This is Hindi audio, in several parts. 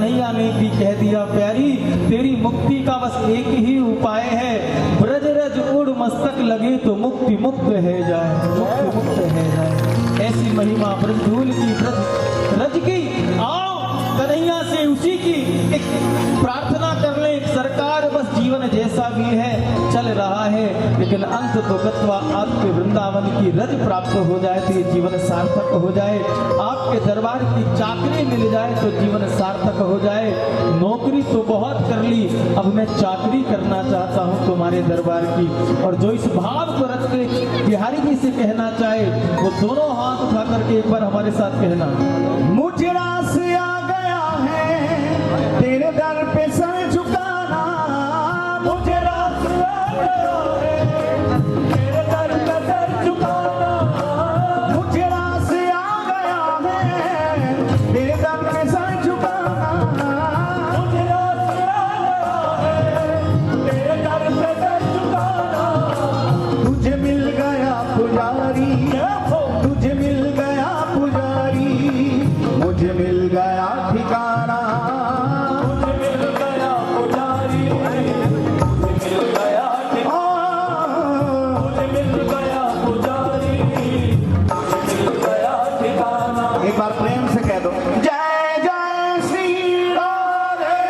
कन्हैया ने भी कह दिया प्यारी तेरी मुक्ति का बस एक ही उपाय है, ब्रज रज उड़ मस्तक लगे तो मुक्ति मुक्त है जाए, मुक्ति मुक्त है जाए। ऐसी महिमा ब्रजधूल की ब्रज रज की। आओ कन्हैया से उसी की एक प्रार्थना कर ले। सरकार बस जीवन जैसा भी है चल रहा है, लेकिन अंत तो गत्वा आपके वृंदावन की रज प्राप्त हो जाए तो ये जीवन सार्थक हो जाए। आपके दरबार की चाकरी मिल जाए तो जीवन सार्थक हो जाए। नौकरी तो बहुत कर ली, अब मैं चाकरी करना चाहता हूँ तुम्हारे दरबार की। और जो इस भाव को रख के बिहारी जी से कहना चाहे वो दोनों हाथ उठा करके एक बार हमारे साथ कहना। मुझे रास आ गया है तेरे दर पे सर झुकाना, मुझे रास आ गया है तेरे दर पे सर झुकाना, मुझे रास आ गया है तेरे दर पे सर झुकाना, मुझे रास आ गया है तेरे दर पे सर झुकाना। तुझे मिल गया पुजारी, तुझे मिल गया पुजारी, मुझे मिल गया ठिकाना, मुझे मिल गया पुजारी, मुझे मिल गया ठिकाना, मुझे मिल गया पुजारी, मुझे मिल गया ठिकाना। एक बार प्रेम से कह दो जय जय श्री राधे।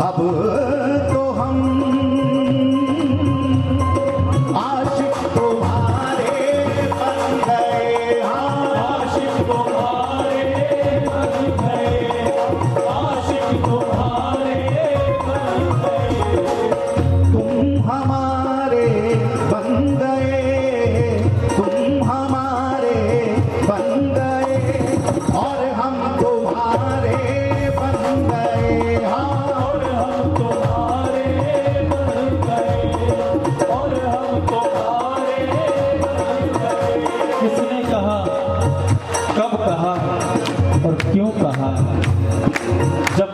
अब तो हम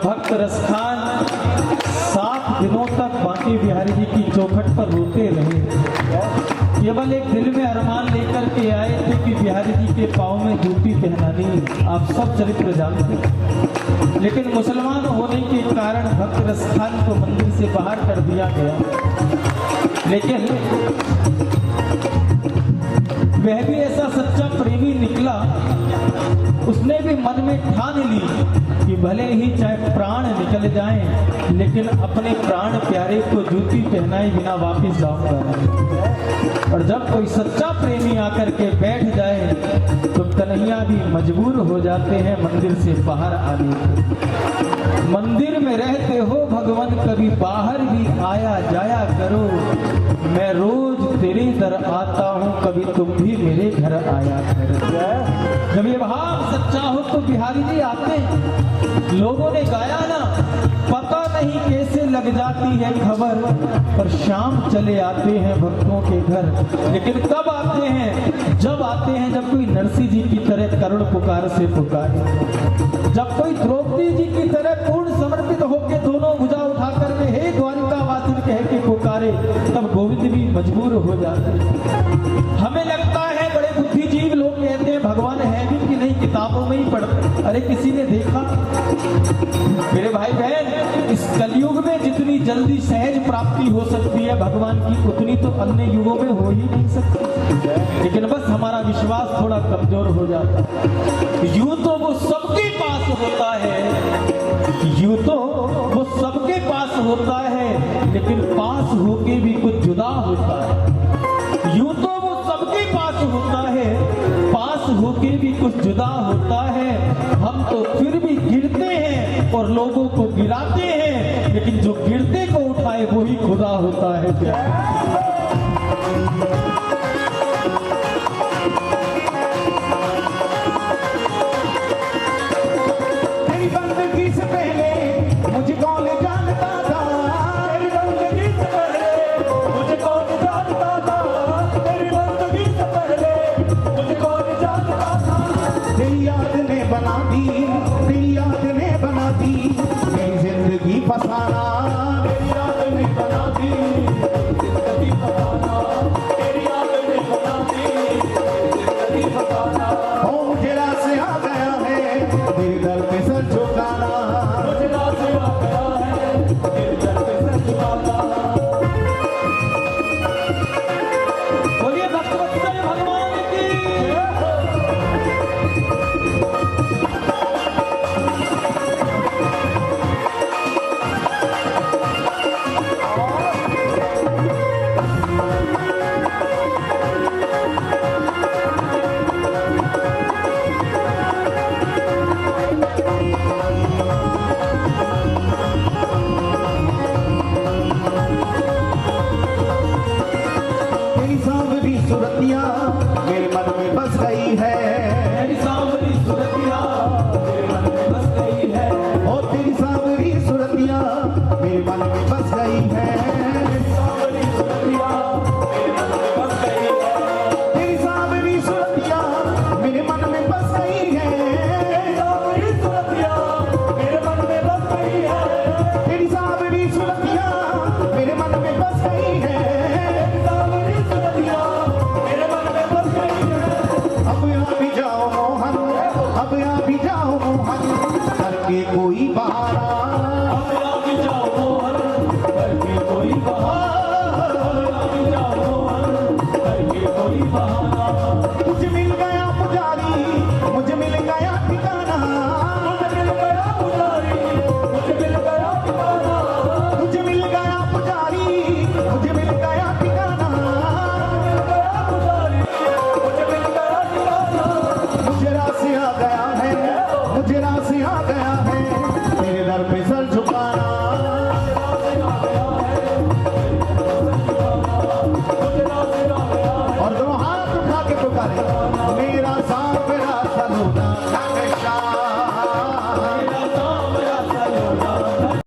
भक्त रसखान 7 दिनों तक बांके बिहारी जी की चौखट पर रोते रहे। केवल एक दिल में अरमान लेकर के आए थे कि बिहारी जी के पाँव में जूती पहनानी। आप सब चरित्र जानते हैं। लेकिन मुसलमान होने के कारण भक्त रसखान को मंदिर से बाहर कर दिया गया। लेकिन वह भी ऐसा सच्चा प्रेमी निकला, उसने भी मन में ठान ली कि भले ही चाहे प्राण निकल जाएं, लेकिन अपने प्राण प्यारे को जूती पहनाए बिना वापस जाऊंगा नहीं। और जब कोई सच्चा प्रेमी आकर के बैठ जाए तो कन्हैया भी मजबूर हो जाते हैं मंदिर से बाहर आने को। मंदिर में रहते हो भगवान, कभी बाहर भी आया जाया करो। मैं रोज तेरे दर आता हूँ, कभी तुम भी मेरे घर आया करो। जब ये भाव सच्चा हो तो बिहारी जी आते हैं। लोगों ने गाया ना, पता नहीं कैसे लग जाती है खबर, पर शाम चले आते हैं भक्तों के घर। लेकिन कब आते हैं? जब आते हैं जब कोई नरसिंह जी की तरह करुण पुकार से पुकारे, जब कोई द्रौपदी जी की तरह पूर्ण समर्पित होकर दोनों भुजा उठाकर के हे द्वारिकावासिन कह के पुकारे, तब गोविंद भी मजबूर हो जाते हैं। हमें लगता है बड़े बुद्धिजीवी लोग कहते हैं भगवान है भी कि नहीं, किताबों में ही पढ़ते। अरे किसी ने देखा? मेरे भाई बहन, इस कलयुग में जितनी जल्दी सहज प्राप्ति हो सकती है भगवान की, उतनी तो अन्य युगों में हो ही नहीं सकती। लेकिन बस हमारा विश्वास थोड़ा कमजोर हो जाता है। यूं तो वो सबके पास होता है, यूं तो वो सबके पास होता है, लेकिन पास होके भी कुछ जुदा होता है। यूं तो वो सबके पास होता है, पास होके भी कुछ जुदा होता है। हम तो फिर भी गिरते हैं और लोगों को गिराते हैं, लेकिन जो गिरते को उठाए वही खुदा होता है। क्या तेरी बंदगी से पहले मुझे कौन जानता था, तेरी बंदगी से पहले मुझे कौन जानता था, तेरी बंदगी से पहले मुझे कौन जानता था। तेरी याद ने बना दी, तेरी याद ने बना दी मेरी जिंदगी फसाना, तेरी याद ने बना दी जिंदगी फसाना, तेरी याद ने बना दी जिंदगी फसाना। ओ मुझे रास आ गया है तेरे दर पे सर झुकाना, मुझे रास आ गया है तेरे दर पे सर झुकाना। बोलिए भक्तवत्सल भगवान की। तेरी सांवरी सुरतिया मेरे मन में बस गई है, मेरी सांवरी सुरतिया मेरे मन में बस गई है। ओ तेरी सांवरी सुरतिया मेरे मन में बस गई है, सांवरी सुरतिया मेरे मन में बस गई है। तेरी सांवरी सुरतिया मेरे मन में बस गई है, सांवरी सुरतिया मेरे मन में बस गई है, तेरी सांवरी सुरतिया मेरे मन में बस गई है, सांवरी सुरतिया मेरे मन में बस गई है। अब यहाँ भी जाओ मोहन, अब यहाँ भी जाओ मोहन करके कोई बहाना, अब यहाँ भी जाओ मोहन करके कोई बहाना, अब यहाँ भी जाओ मोहन करके कोई बहाना। मुझे मिल गया पुजारी, मुझे मिल गया ठिकाना, मुझे मिल गया पुजारी, मुझे मिल गया ठिकाना, मुझे मिल गया पुजारी, मुझे मिल गया ठिकाना, पुजारी, मुझे मिल गया ठिकाना। मुझे रास आ गया है, मुझे रास आ गया है तेरे दर पे सर झुकाना। और दोनों हाथ उठा के पुकारे, मेरा